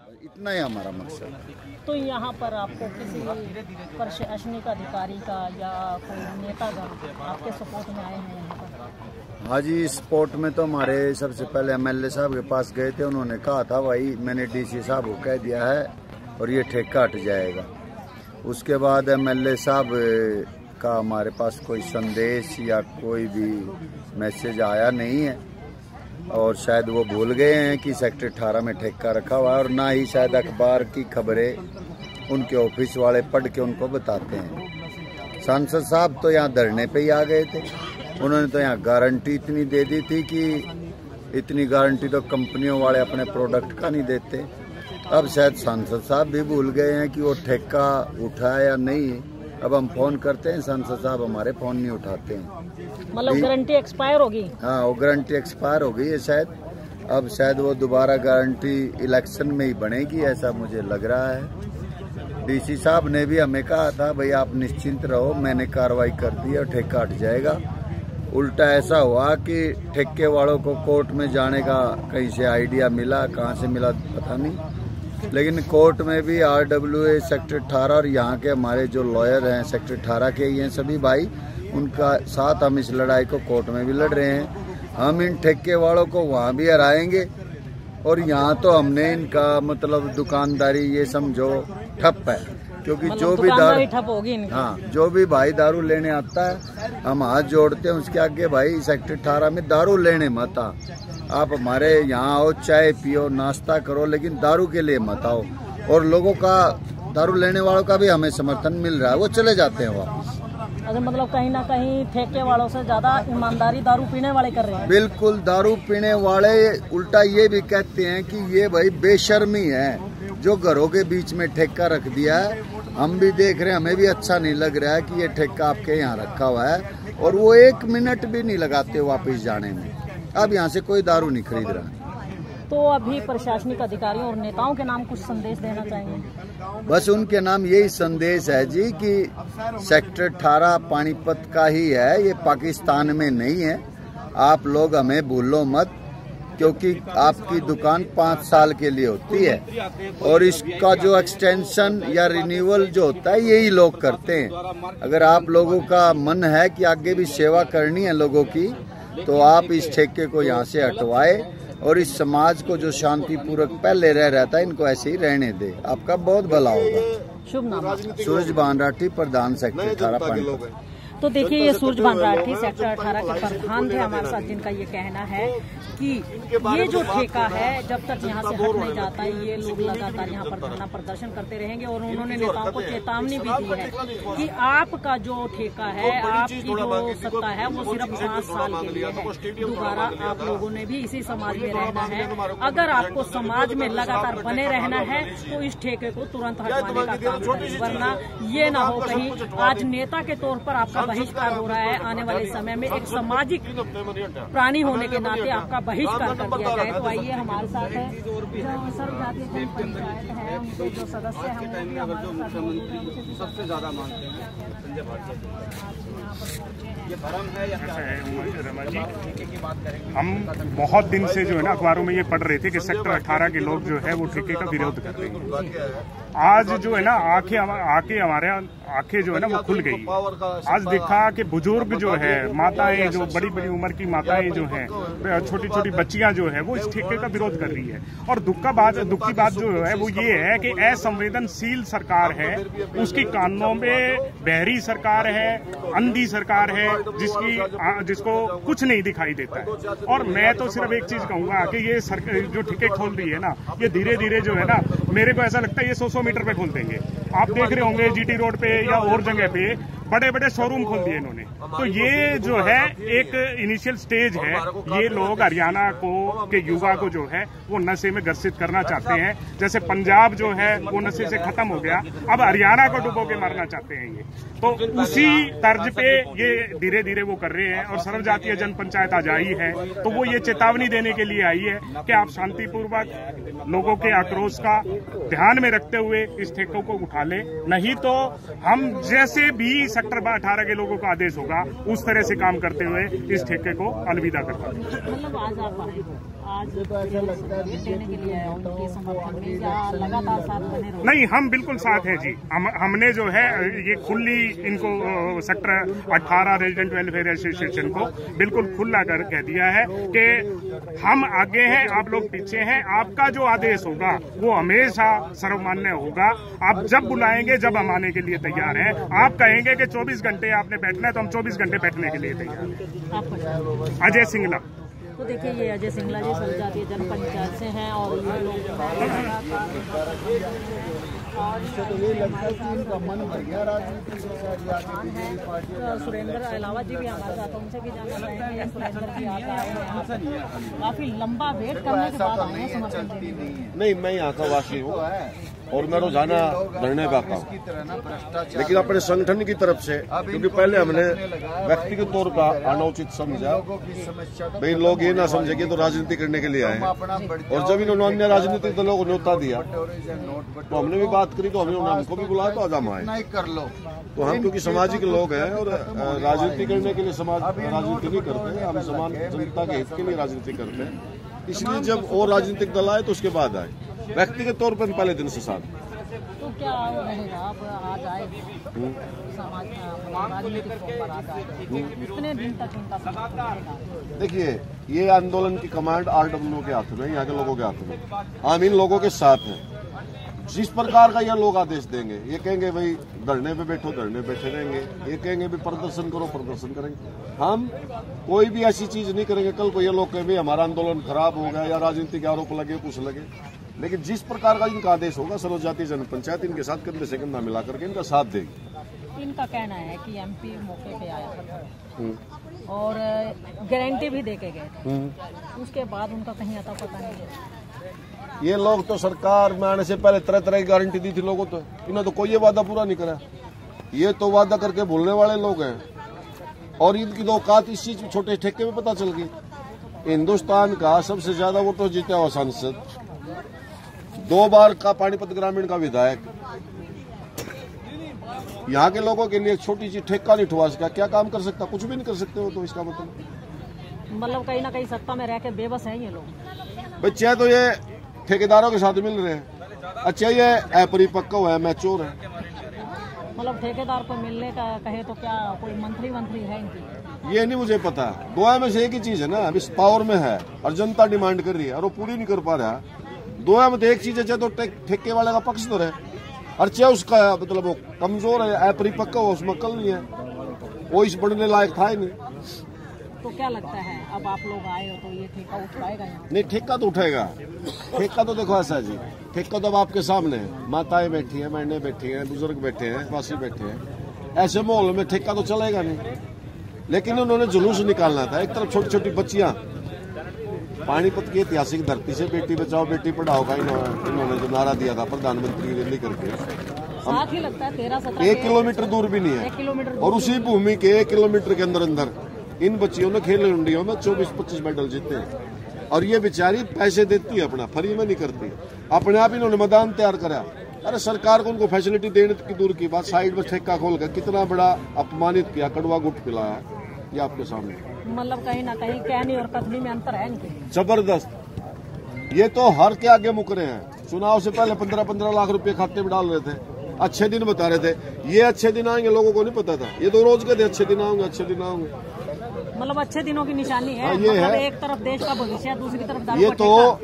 इतना ही हमारा मकसद। तो यहाँ पर आपको किसी प्रशासनिक अधिकारी का या कोई नेतागण आपके सपोर्ट में आए हैं यहाँ पर? हाँ जी, स्पोर्ट में तो हमारे सबसे पहले MLA साहब के पास गए थे। उन्होंने कहा था भाई मैंने DC साहब को कह दिया है और ये ठेका हट जाएगा। उसके बाद MLA साहब का हमारे पास कोई संदेश या कोई भी मैसेज आया नहीं है और शायद वो भूल गए हैं कि सेक्टर 18 में ठेका रखा हुआ है, और ना ही शायद अखबार की खबरें उनके ऑफिस वाले पढ़ के उनको बताते हैं। सांसद साहब तो यहाँ धरने पे ही आ गए थे। उन्होंने तो यहाँ गारंटी इतनी दे दी थी कि इतनी गारंटी तो कंपनियों वाले अपने प्रोडक्ट का नहीं देते। अब शायद सांसद साहब भी भूल गए हैं कि वो ठेका उठा या नहीं। अब हम फोन करते हैं, सांसद साहब हमारे फोन नहीं उठाते हैं। मतलब गारंटी एक्सपायर होगी? हाँ, वो गारंटी एक्सपायर हो गई है शायद। अब शायद वो दोबारा गारंटी इलेक्शन में ही बनेगी, ऐसा मुझे लग रहा है। DC साहब ने भी हमें कहा था भाई आप निश्चिंत रहो, मैंने कार्रवाई कर दी और ठेका हट जाएगा। उल्टा ऐसा हुआ कि ठेके वालों को कोर्ट में जाने का कहीं से आइडिया मिला, कहाँ से मिला पता नहीं, लेकिन कोर्ट में भी RWA सेक्टर 18 और यहाँ के हमारे जो लॉयर हैं सेक्टर 18 के ही हैं सभी भाई, उनका साथ हम इस लड़ाई को कोर्ट में भी लड़ रहे हैं। हम इन ठेके वालों को वहाँ भी हराएंगे और यहाँ तो हमने इनका मतलब दुकानदारी ये समझो ठप है, क्योंकि जो भी दारू ठप होगी। हाँ, जो भी भाई दारू लेने आता है हम हाथ जोड़ते हैं उसके आगे, भाई सेक्टर 18 में दारू लेने मत आ। आप हमारे यहाँ आओ, चाय पियो, नाश्ता करो, लेकिन दारू के लिए मत आओ। और लोगों का, दारू लेने वालों का भी हमें समर्थन मिल रहा है, वो चले जाते हैं वापस। अच्छा, मतलब कहीं ना कहीं ठेके वालों से ज्यादा ईमानदारी दारू पीने वाले कर रहे हैं? बिल्कुल, दारू पीने वाले उल्टा ये भी कहते हैं कि ये भाई बेशर्मी है जो घरों के बीच में ठेका रख दिया है। हम भी देख रहे हैं, हमें भी अच्छा नहीं लग रहा है कि ये ठेका आपके यहाँ रखा हुआ है और वो 1 मिनट भी नहीं लगाते वापस जाने में। अब यहाँ से कोई दारू नहीं खरीद रहा। तो अभी प्रशासनिक अधिकारियों और नेताओं के नाम कुछ संदेश देना चाहेंगे? बस उनके नाम यही संदेश है जी कि सेक्टर 18 पानीपत का ही है, ये पाकिस्तान में नहीं है। आप लोग हमें भूलो मत, क्योंकि आपकी दुकान 5 साल के लिए होती है और इसका जो एक्सटेंशन या रिन्यूअल जो होता है यही लोग करते हैं। अगर आप लोगों का मन है कि आगे भी सेवा करनी है लोगों की, तो आप इस ठेके को यहाँ से हटवाए और इस समाज को जो शांतिपूर्वक पहले रह रहता है इनको ऐसे ही रहने दे। आपका बहुत भला होगा। शुभ नाम? सूरज भान राठी, प्रधान सेक्टर 18 पानीपत। तो देखिए, ये सूरज भान राठी सेक्टर 18 के प्रधान थे हमारे साथ, जिनका ये कहना है कि ये जो ठेका है जब तक यहाँ से हट नहीं जाता ये लोग लगातार यहाँ पर धरना प्रदर्शन करते रहेंगे। और उन्होंने नेताओं को चेतावनी भी दी है कि आपका जो ठेका है, आपकी जो सत्ता है वो सिर्फ 5 साल के लिए है। दोबारा आप लोगों ने भी इसी समाज में रहना है। अगर आपको समाज में लगातार बने रहना है तो इस ठेके को तुरंत हटवाने का काम करें, वरना ये ना हो कहीं आज नेता के तौर पर आपका बहिष्कार हो रहा है, आने वाले समय में एक सामाजिक प्राणी होने के नाते आपका बहिष्कार कर दिया जाए। तो आइए, हमारे साथ है जो सर्वजातीय पंचायत है, उनके जो सदस्य हैं वो भी हमारे साथ सबसे ज्यादा मानते हैं संजय भाटिया। ये भरम है या क्या है? रमा जी की बात करेंगे। हम बहुत दिन से जो है ना अखबारों में ये पढ़ रहे थे कि सेक्टर 18 के लोग जो है वो ठेके का विरोध कर रहे हैं। आज जो है ना आके हमारे आंखें जो है ना वो खुल गई। आज देखा कि बुजुर्ग जो है, माताएं जो बड़ी बड़ी उम्र की माताएं जो हैं, छोटी छोटी बच्चियां जो है वो इस ठेके का विरोध कर रही है। और दुख की बात जो है वो ये है कि असंवेदनशील सरकार है, उसकी कानूनों में बहरी सरकार है, अंधी सरकार है, जिसको कुछ नहीं दिखाई देता है। और मैं तो सिर्फ एक चीज कहूंगा कि ये जो ठेके खोल रही है ना, ये धीरे धीरे जो है ना, मेरे को ऐसा लगता है ये 100 मीटर पे खोल देंगे। आप देख रहे होंगे GT रोड पे या और जगह पे बड़े बड़े शोरूम खोल दिए इन्होंने। तो ये जो है एक इनिशियल स्टेज है। ये लोग हरियाणा के युवा को जो है वो नशे में ग्रसित करना चाहते हैं। जैसे पंजाब जो है वो नशे से खत्म हो गया, अब हरियाणा को डुबो के मारना चाहते हैं ये। तो उसी तर्ज पे ये धीरे धीरे वो कर रहे हैं। और सर्वजातीय जन पंचायत आज आई है तो वो ये चेतावनी देने के लिए आई है कि आप शांतिपूर्वक लोगों के आक्रोश का ध्यान में रखते हुए इस ठेकों को उठा ले, नहीं तो हम जैसे भी सेक्टर 18 के लोगों का आदेश होगा उस तरह से काम करते हुए इस ठेके को अलविदा करवा देंगे। आज देने के लिए आया उनके समर्थन में या लगातार साथ बने रहो? नहीं, हम बिल्कुल साथ हैं जी। हमने जो है ये खुली इनको सेक्टर 18 रेजिडेंट वेलफेयर एसोसिएशन को बिल्कुल खुला कर कह दिया है कि हम आगे हैं, आप लोग पीछे हैं। आपका जो आदेश होगा वो हमेशा सर्वमान्य होगा। आप जब बुलाएंगे, जब हम आने के लिए तैयार हैं। आप कहेंगे कि 24 घंटे आपने बैठना है तो हम 24 घंटे बैठने के लिए तैयार हैं। अजय सिंगला। तो देखिए, ये अजय सिंगला जी जनजातीय जनपंचायत से हैं और ये लोग सुरेंद्र अलावा जी भी हमारे साथ, उनसे भी जानना चाहेंगे। सुरेंद्र जी आप आए हैं, काफी लंबा वेट करने के बाद आए हैं समर्थन के लिए। नहीं, मैं यहाँ का वासी हूँ और मैं रोजाना धरने पे आता हूँ, लेकिन अपने संगठन की तरफ से, क्योंकि पहले हमने व्यक्तिगत तौर पर आना उचित समझा। भाई लोग ये ना समझे कि तो राजनीति करने के लिए आए, और जब इन्होंने अन्य राजनीतिक दलों को न्योता दिया तो हमने भी बात करी, तो हमको भी बुलाया तो आज हम आए। तो हम क्योंकि सामाजिक लोग हैं और राजनीति करने के लिए समाज राजनीति नहीं करते, हम समान जनता के हित के लिए राजनीति करते हैं। इसलिए जब और राजनीतिक दल आए तो उसके बाद आए, व्यक्तिगत तौर पर पहले दिन से साथ। तो क्या रहेगा, आप आज आए समाज राजनीतिक तौर पर आज आए, कितने दिन तक इनका समर्थन रहेगा? देखिए, ये आंदोलन की कमांड RWO के हाथ में, यहाँ के लोगों के हाथ में। हम इन लोगों के साथ हैं। जिस प्रकार का यह लोग आदेश देंगे, ये कहेंगे भाई धरने पे बैठो, धरने बैठे रहेंगे। ये कहेंगे भी प्रदर्शन करो, प्रदर्शन करेंगे। हम कोई भी ऐसी चीज नहीं करेंगे कल को ये लोग कहें भाई हमारा आंदोलन खराब हो गया या राजनीति के आरोप लगे, कुछ लगे। लेकिन जिस प्रकार का इनका आदेश होगा, सर्व जातीय जनपंचायत इनके साथ कंधे से कंधा मिला करके इनका साथ देगी। इनका कहना है कि MP मौके पे आया था और गारंटी भी देके गए थे, उसके बाद उनका कहीं आता पता नहीं है। ये लोग तो सरकार में आने से पहले तरह तरह की गारंटी दी थी लोगों को, इन्होंने तो कोई ये वादा पूरा नहीं करा। ये तो वादा करके भूलने वाले लोग हैं, और इनकी तो औकात इस चीज छोटे ठेके में पता चल गई। हिंदुस्तान का सबसे ज्यादा वोट जीता हुआ सांसद, 2 बार का पानीपत ग्रामीण का विधायक, यहाँ के लोगों के लिए एक छोटी सी ठेका नहीं ठुआ सका, क्या काम कर सकता? कुछ भी नहीं कर सकते हो। तो इसका मतलब कहीं ना कहीं सत्ता में रह के बेबस हैं ये लोग। बच्चे तो ये ठेकेदारों के साथ मिल रहे हैं। अच्छा, ये अपरिपक्व है, मैच्योर है। मतलब ठेकेदार को मिलने का कहे तो क्या कोई मंत्री है इनकी? ये नहीं मुझे पता। दुआ में से एक ही चीज है ना, अभी पावर में है और जनता डिमांड कर रही है और वो पूरी नहीं कर पा रहा। दुआ में तो एक चीज है, चाहे तो ठेके वाले का पक्ष तो रहे, और चाहे उसका मतलब वो कमजोर है, अपरिपक्व है, उसमें कल नहीं है, वो इस बढ़ने लायक था ही नहीं। तो क्या लगता है अब आप लोग आए हो तो ये ठेका उठ पाएगा यहाँ? नहीं, ठेका तो उठेगा। ठेका तो देखो ऐसा जी, ठेका तो अब आपके सामने है। माताएं बैठी हैं, बहनें बैठी हैं, बुजुर्ग बैठे हैं, वासी बैठे हैं। ऐसे माहौल में ठेका तो चलेगा नहीं। लेकिन उन्होंने जुलूस निकालना था। एक तरफ छोटी छोटी बच्चियां, पानीपत की ऐतिहासिक धरती से बेटी बचाओ बेटी पढ़ाओ का इन्होंने जो नारा दिया था प्रधानमंत्री की रैली करके, साथ ही लगता है 13-17 1 किलोमीटर दूर भी नहीं है, और उसी भूमि के 1 किलोमीटर के अंदर अंदर इन बच्चियों ने खेल इंडिया में 24-25 मेडल जीते हैं। और ये बेचारी पैसे देती है, अपना फ्री में नहीं करती, अपने आप इन्होंने मैदान तैयार करा। अरे सरकार को उनको फैसिलिटी देने की दूर की बात, साइड में ठेका खोल कर कितना बड़ा अपमानित किया, कड़वा गुट पिलाया, ये आपके सामने। मतलब कहीं ना कहीं कहनी और कथनी में अंतर है इनके। जबरदस्त। ये तो हर के आगे मुकरे हैं। चुनाव से पहले 15-15 लाख रुपए खाते में डाल रहे थे, अच्छे दिन बता रहे थे। ये अच्छे दिन आएंगे लोगों को नहीं पता था, ये तो रोज कहते अच्छे दिन आएंगे, अच्छे दिन आएंगे। मतलब अच्छे दिनों की निशानी है। ये मतलब है, एक तरफ देश का भविष्य, दूसरी तरफ ये तो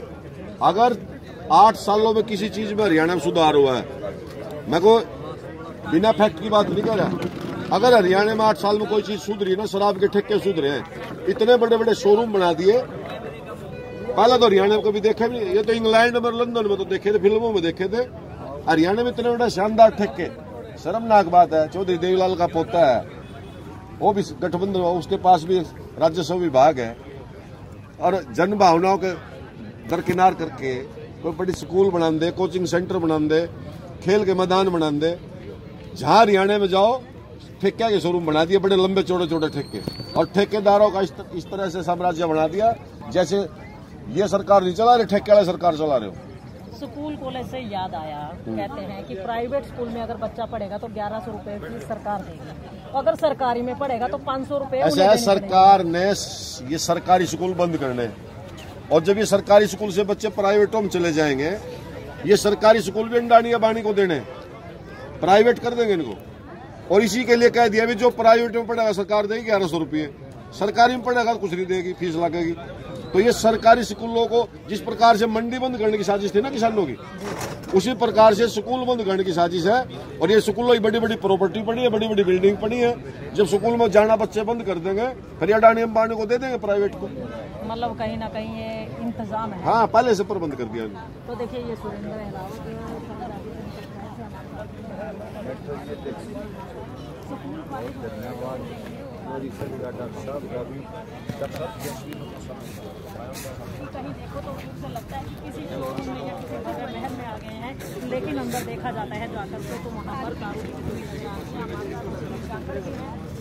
अगर 8 सालों में किसी चीज में हरियाणा में सुधार हुआ है, मैं को बिना फैक्ट की बात नहीं कर रहा। अगर हरियाणा में 8 साल में कोई चीज सुधरी ना, शराब के ठेके सुधरे हैं, इतने बड़े बड़े शोरूम बना दिए। पहले तो हरियाणा में कभी देखे नहीं, ये तो इंग्लैंड में, लंदन में तो देखे थे, फिल्मों में देखे थे। हरियाणा में इतने बड़े शानदार ठेके, शर्मनाक बात है। चौधरी देवीलाल का पोता है, वो भी गठबंधन, उसके पास भी राजस्व विभाग है, और जन भावनाओं के दरकिनार करके कोई बड़ी स्कूल बना दे, कोचिंग सेंटर बना दे, खेल के मैदान बना दे। जहां हरियाणा में जाओ ठेके के शोरूम बना दिए, बड़े लंबे चौड़े चौड़े ठेके, और ठेकेदारों का इस तरह से साम्राज्य बना दिया जैसे ये सरकार नहीं चला रही, ठेके वाले सरकार चला रहे हो। स्कूल कॉलेज से याद आया, कहते हैं कि प्राइवेट स्कूल में अगर बच्चा पढ़ेगा तो 1100 रुपए फीस सरकार देगी, अगर सरकारी में पढ़ेगा तो 500 रुपए। ऐसा है, सरकार ने ये सरकारी स्कूल बंद करने और जब ये सरकारी स्कूल से बच्चे प्राइवेटों में चले जाएंगे, ये सरकारी स्कूल भी अंडानी अबानी को देने, प्राइवेट कर देंगे इनको। और इसी के लिए कह दिया भी जो प्राइवेट में पढ़ेगा सरकार देगी 1100 रुपये, सरकारी में पढ़ेगा तो कुछ नहीं देगी, फीस लगेगी। तो ये सरकारी स्कूलों को जिस प्रकार से मंडी बंद करने की साजिश थी ना किसानों की, उसी प्रकार से स्कूल बंद करने की साजिश है। और ये स्कूलों की बड़ी बड़ी प्रॉपर्टी पड़ी है, बड़ी बड़ी बिल्डिंग पड़ी है। जब स्कूल में जाना बच्चे बंद कर देंगे, फिर अडानी अंबानी को दे देंगे प्राइवेट को। मतलब कहीं ना कहीं ये इंतजाम है। हाँ, पहले से प्रबंध कर दिया। तो देखिए ये सुरेंद्र कहीं देखो तो उससे लगता है कि किसी शोरूम में या किसी जगह महल में आ गए हैं, लेकिन अंदर देखा जाता है जाकर के तो वहाँ पर दारू की पूरी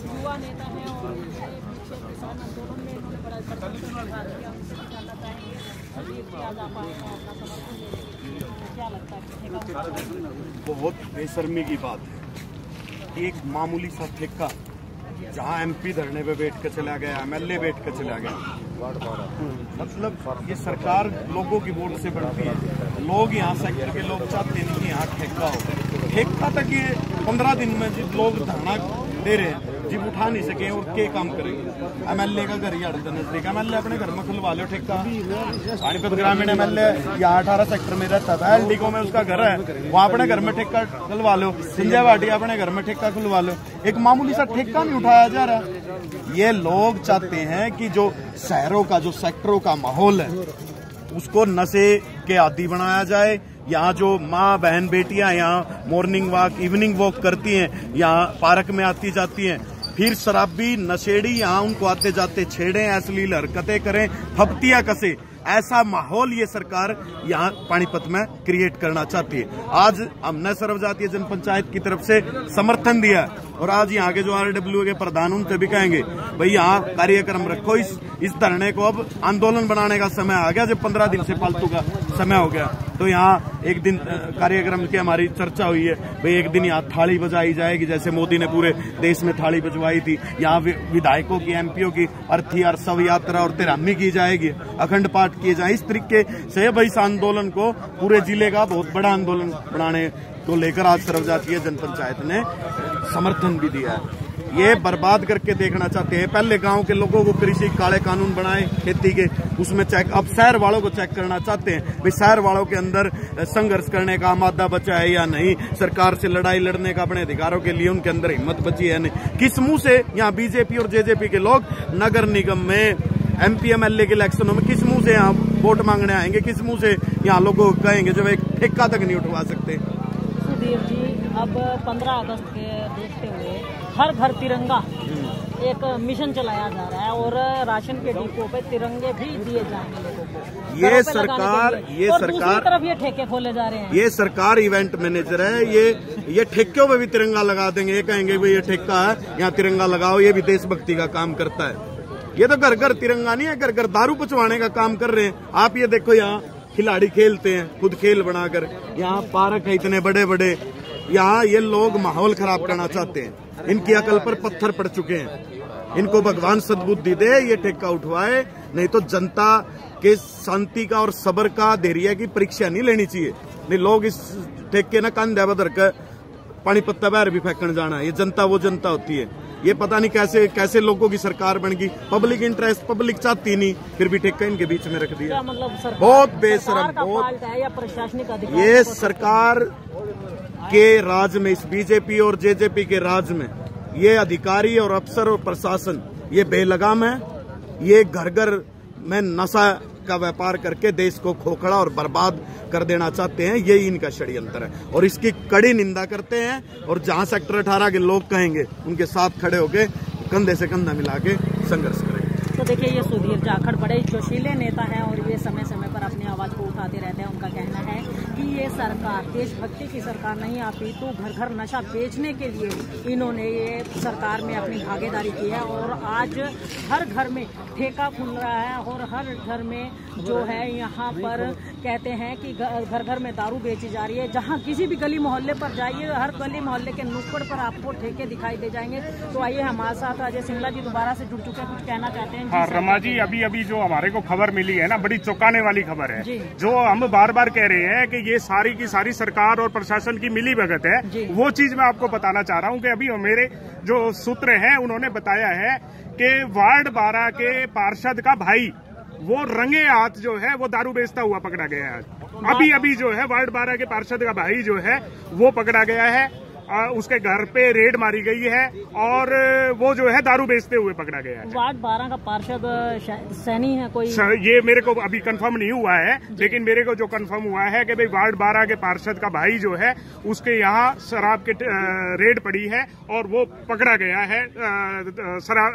युवा नेता है और किसान आंदोलन में इन्होंने बड़ा जानना चाहेंगे क्या जा पाएगा अपना समर्थन देने, क्या लगता है? बहुत बेशर्मी की बात है, एक मामूली सा ठेका जहाँ MP धरने पे बैठ कर चला गया, MLA बैठ कर चला गया। मतलब ये सरकार लोगों की वोट से बढ़ती है। लोग यहाँ सेक्टर के लोग चाहते नहीं कि यहाँ ठेका हो। ठेका तक ये 15 दिन में जिस लोग धरना दे रहे हैं, जिब उठा नहीं सके और क्या काम करेंगे। MLA का घर ही अड़ता नजदीक, MLA अपने घर में खुलवा लो ठेका। पानीपत ग्रामीण MLA यहाँ 18 सेक्टर में रहता था, LDO में उसका घर है, वहाँ अपने घर में ठेका खुलवा लो। संजय भाटिया अपने घर में ठेका खुलवा लो। एक मामूली सा ठेका नहीं उठाया जा रहा। ये लोग चाहते हैं कि जो शहरों का, जो सेक्टरों का माहौल है, उसको नशे के आदी बनाया जाए। यहाँ जो माँ बहन बेटियां यहाँ मॉर्निंग वॉक, इवनिंग वॉक करती हैं, यहाँ पार्क में आती जाती हैं, फिर शराबी नशेड़ी यहाँ उनको आते जाते छेड़ें, अश्लील हरकतें करें, फप्तियां कसे, ऐसा माहौल ये सरकार यहाँ पानीपत में क्रिएट करना चाहती है। आज हमने सर्वजातीय जनपंचायत की तरफ से समर्थन दिया और आज यहाँ के जो RWA के प्रधान उनसे भी कहेंगे भाई यहाँ कार्यक्रम रखो, इस धरने को अब आंदोलन बनाने का समय आ गया। जब 15 दिन से फालतू का समय हो गया, तो यहाँ एक दिन कार्यक्रम की हमारी चर्चा हुई है भाई एक दिन यहाँ थाली बजाई जाएगी, जैसे मोदी ने पूरे देश में थाली बजवाई थी। यहाँ विधायकों की, MPओ की अर्थी और शव यात्रा और तिरंगी की जाएगी, अखंड पाठ किए जाए। इस तरीके से भाई इस आंदोलन को पूरे जिले का बहुत बड़ा आंदोलन बनाने को लेकर आज सर्वजातीय जनपंचायत ने समर्थन भी दिया है। ये बर्बाद करके देखना चाहते हैं। पहले गांव के लोगों को कृषि काले कानून बनाए खेती के, उसमें चेक, अब शहर वालों को चेक करना चाहते हैं भाई शहर वालों के अंदर संघर्ष करने का मादा बचा है या नहीं, सरकार से लड़ाई लड़ने का अपने अधिकारों के लिए उनके अंदर हिम्मत बची है नहीं। किस मुंह से यहाँ BJP और JJP के लोग नगर निगम में, MP MLA के इलेक्शनों में किस मुंह से यहाँ वोट मांगने आएंगे, किस मुंह से यहाँ लोगों को कहेंगे जब एक ठेका तक नहीं उठवा सकते। सुधीर जी, अब 15 अगस्त के देखते हुए हर घर तिरंगा एक मिशन चलाया जा रहा है और राशन के डिपो पे तिरंगे भी दिए जाएंगे लोगों को। ये सरकार दूसरी तरफ ये ठेके खोले जा रहे हैं। ये सरकार इवेंट मैनेजर है, ये ठेकों पे भी तिरंगा लगा देंगे। ये कहेंगे भाई ये ठेका है, यहाँ तिरंगा लगाओ। ये भी देशभक्ति का काम करता है। ये तो घर घर तिरंगा नहीं है, घर घर दारू पचवाने का काम कर रहे हैं। आप ये देखो यहाँ खिलाड़ी खेलते हैं खुद खेल बनाकर, यहाँ पार्क है इतने बड़े बड़े, यहाँ ये लोग माहौल खराब करना चाहते हैं। इनकी अकल पर पत्थर पड़ चुके हैं। इनको भगवान सद्बुद्धि दे, ये ठेका उठवाए, नहीं तो जनता के शांति का और सब्र का, धैर्य की परीक्षा नहीं लेनी चाहिए। नहीं लोग इस ठेके न कंधे बदर कर पानी पत्ता बाहर भी फेंकने जाना है। ये जनता वो जनता होती है। ये पता नहीं कैसे कैसे लोगों की सरकार बन गई। पब्लिक इंटरेस्ट, पब्लिक चाहती नहीं, फिर भी ठेका इनके बीच में रख दिया। मतलब बहुत बेशरम, बहुत है या प्रशासनिक अधिकार? ये सरकार के राज में, इस BJP और JJP के राज में ये अधिकारी और अफसर और प्रशासन ये बेलगाम है। ये घर घर में नशा का व्यापार करके देश को खोखला और बर्बाद कर देना चाहते हैं। यही इनका षड्यंत्र है और इसकी कड़ी निंदा करते हैं। और जहां सेक्टर 18 के लोग कहेंगे उनके साथ खड़े होके कंधे से कंधा मिला के संघर्ष करेंगे। तो देखिए ये सुधीर जाखड़ बड़े जोशीले नेता हैं और ये समय समय पर अपनी आवाज को उठाते रहते हैं। उनका कहना है कि कि ये सरकार देशभक्ति की सरकार नहीं आती तो घर घर नशा बेचने के लिए इन्होंने ये सरकार में अपनी भागीदारी की है। और आज हर घर में ठेका खुल रहा है और हर घर में जो है यहाँ पर कहते हैं कि घर घर में दारू बेची जा रही है। जहाँ किसी भी गली मोहल्ले पर जाइए, हर गली मोहल्ले के नुक्कड़ पर आपको ठेके दिखाई दे जाएंगे। तो आइए हमारे साथ अजय सिंगला जी दोबारा से जुड़ चुके हैं, कुछ कहना चाहते हैं। हाँ रमा जी, अभी अभी जो हमारे को खबर मिली है ना, बड़ी चौंकाने वाली खबर है, जो हम बार बार कह रहे हैं कि ये सारी की सारी सरकार और प्रशासन की मिली भगत है। वो चीज मैं आपको बताना चाह रहा हूँ कि अभी मेरे जो सूत्र हैं उन्होंने बताया है कि वार्ड 12 के पार्षद का भाई वो रंगे हाथ जो है वो दारू बेचता हुआ पकड़ा गया है। अभी अभी जो है वार्ड 12 के पार्षद का भाई जो है वो पकड़ा गया है। उसके घर पे रेड मारी गई है और वो जो है दारू बेचते हुए पकड़ा गया है। वार्ड 12 का पार्षद सैनी है कोई? ये मेरे को अभी कंफर्म नहीं हुआ है, लेकिन मेरे को जो कंफर्म हुआ है कि भाई वार्ड 12 के पार्षद का भाई जो है उसके यहाँ शराब के रेड पड़ी है और वो पकड़ा गया है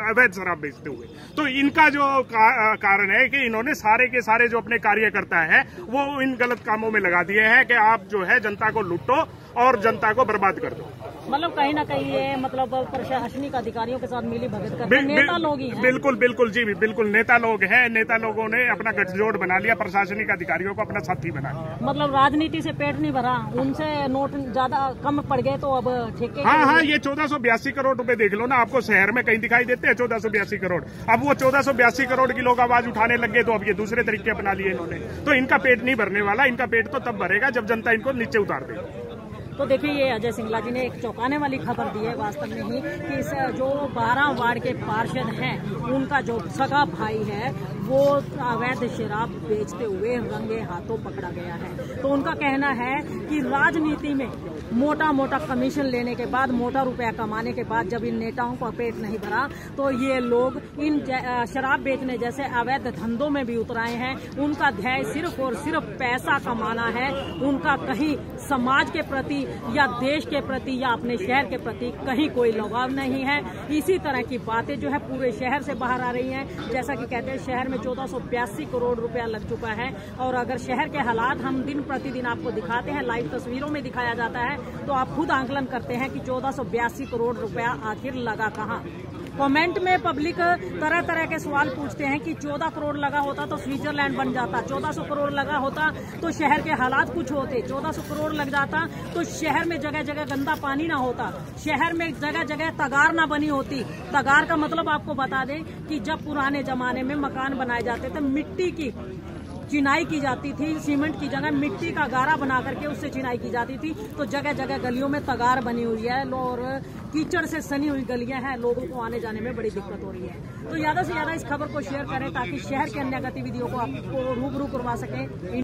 अवैध शराब बेचते हुए। तो इनका जो कारण है कि इन्होंने सारे के सारे जो अपने कार्यकर्ता है वो इन गलत कामों में लगा दिए हैं कि आप जो है जनता को लूटो और जनता को बर्बाद कर दो। मतलब कहीं ना कहीं ये मतलब प्रशासनिक अधिकारियों के साथ मिली भगत करते नेता लोग ही हैं। बिल्कुल बिल्कुल जी, बिल्कुल नेता लोग हैं। नेता लोगों ने अपना गठजोड़ बना लिया, प्रशासनिक अधिकारियों को अपना साथी बना लिया। मतलब राजनीति से पेट नहीं भरा, उनसे नोट ज्यादा कम पड़ गए तो अब ठेके। हाँ, ये 1482 करोड़ रुपए देख लो ना, आपको शहर में कहीं दिखाई देते हैं 1482 करोड़। अब वो 1482 करोड़ की लोग आवाज उठाने लगे तो अब ये दूसरे तरीके अपना लिए इन्होंने। तो इनका पेट नहीं भरने वाला, इनका पेट तो तब भरेगा जब जनता इनको नीचे उतार देगी। तो देखिए ये अजय सिंगला जी ने एक चौंकाने वाली खबर दी है वास्तव में ही कि इस जो 12 वार्ड के पार्षद हैं उनका जो सगा भाई है वो अवैध शराब बेचते हुए रंगे हाथों पकड़ा गया है। तो उनका कहना है कि राजनीति में मोटा मोटा कमीशन लेने के बाद, मोटा रुपया कमाने के बाद जब इन नेताओं का पेट नहीं भरा तो ये लोग इन शराब बेचने जैसे अवैध धंधों में भी उतर आए हैं। उनका ध्येय सिर्फ और सिर्फ पैसा कमाना है। उनका कहीं समाज के प्रति या देश के प्रति या अपने शहर के प्रति कहीं कोई लगाव नहीं है। इसी तरह की बातें जो है पूरे शहर से बाहर आ रही हैं। जैसा कि कहते हैं शहर में 1482 करोड़ रुपया लग चुका है और अगर शहर के हालात हम दिन प्रतिदिन आपको दिखाते हैं, लाइव तस्वीरों में दिखाया जाता है, तो आप खुद आंकलन करते हैं कि 1482 करोड़ रुपया आखिर लगा कहाँ। कमेंट में पब्लिक तरह तरह के सवाल पूछते हैं कि 14 करोड़ लगा होता तो स्विट्जरलैंड बन जाता, 1400 करोड़ लगा होता तो शहर के हालात कुछ होते, 1400 करोड़ लग जाता तो शहर में जगह जगह गंदा पानी ना होता, शहर में जगह जगह तगार ना बनी होती। तगार का मतलब आपको बता दें कि जब पुराने जमाने में मकान बनाए जाते थे मिट्टी की चिनाई की जाती थी, सीमेंट की जगह मिट्टी का गारा बना करके उससे चिनाई की जाती थी। तो जगह जगह गलियों में तगार बनी हुई है और कीचड़ से सनी हुई गलियां हैं, लोगों को आने जाने में बड़ी दिक्कत हो रही है। तो ज्यादा से ज्यादा इस खबर को शेयर करें ताकि शहर की अन्य गतिविधियों को आपको रूबरू करवा सकें।